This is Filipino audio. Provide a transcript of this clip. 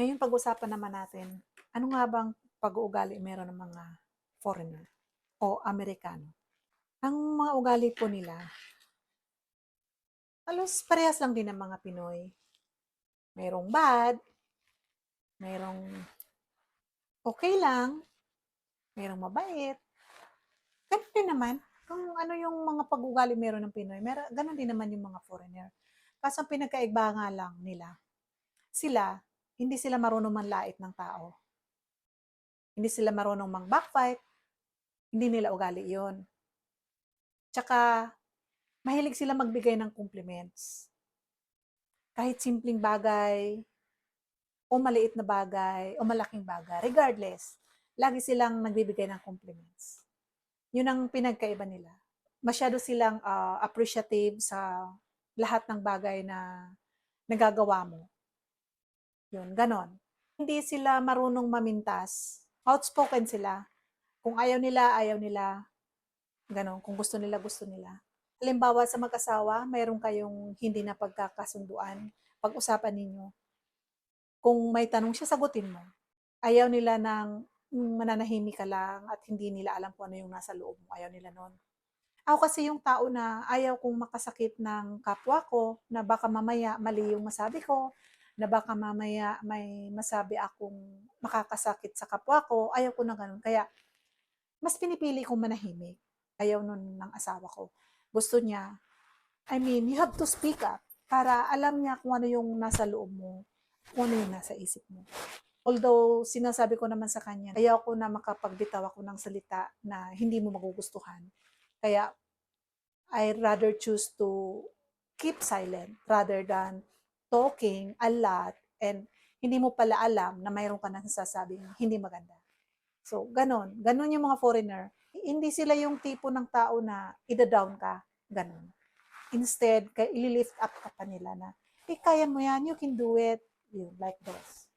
Ngayon pag-usapan naman natin, ano nga bang pag-uugali meron ng mga foreigner o Amerikano? Ang mga ugali po nila, halos parehas lang din ng mga Pinoy. Merong bad, merong okay lang, merong mabait. Ganun din naman. Kung ano yung mga pag-uugali meron ng Pinoy, ganun din naman yung mga foreigner. Kaso ang pinagkaiba nga lang nila, sila, hindi sila marunong manlait ng tao. Hindi sila marunong mag-backfight, hindi nila ugali yon. Tsaka, mahilig sila magbigay ng compliments. Kahit simpleng bagay, o maliit na bagay, o malaking bagay, regardless, lagi silang nagbibigay ng compliments. Yun ang pinagkaiba nila. Masyado silang appreciative sa lahat ng bagay na nagagawa mo. Yun, ganon. Hindi sila marunong mamintas. Outspoken sila. Kung ayaw nila, ayaw nila. Ganon. Kung gusto nila, gusto nila. Halimbawa sa mag-asawa, mayroon kayong hindi na pagkakasunduan. Pag-usapan ninyo. Kung may tanong siya, sagutin mo. Ayaw nila ng mananahimik ka lang at hindi nila alam kung ano yung nasa loob mo. Ayaw nila nun. Ako kasi yung tao na ayaw kong makasakit ng kapwa ko, na baka mamaya mali yung masabi ko, na baka mamaya may masabi akong makakasakit sa kapwa ko. Ayaw ko na ganun. Kaya mas pinipili kong manahimik. Ayaw nun ng asawa ko. Gusto niya, you have to speak up para alam niya kung ano yung nasa loob mo, kung ano yung nasa isip mo. Although, sinasabi ko naman sa kanya, ayaw ko na makapagbitaw ako ng salita na hindi mo magugustuhan. Kaya, I rather choose to keep silent rather than talking a lot and hindi mo pala alam na mayroon ka na nasasabing hindi maganda. So, ganon. Ganon yung mga foreigner. Hindi sila yung tipo ng tao na ida-down ka. Ganon. Instead, ililift up ka pa nila na, kaya mo yan, you can do it. Yun, like this.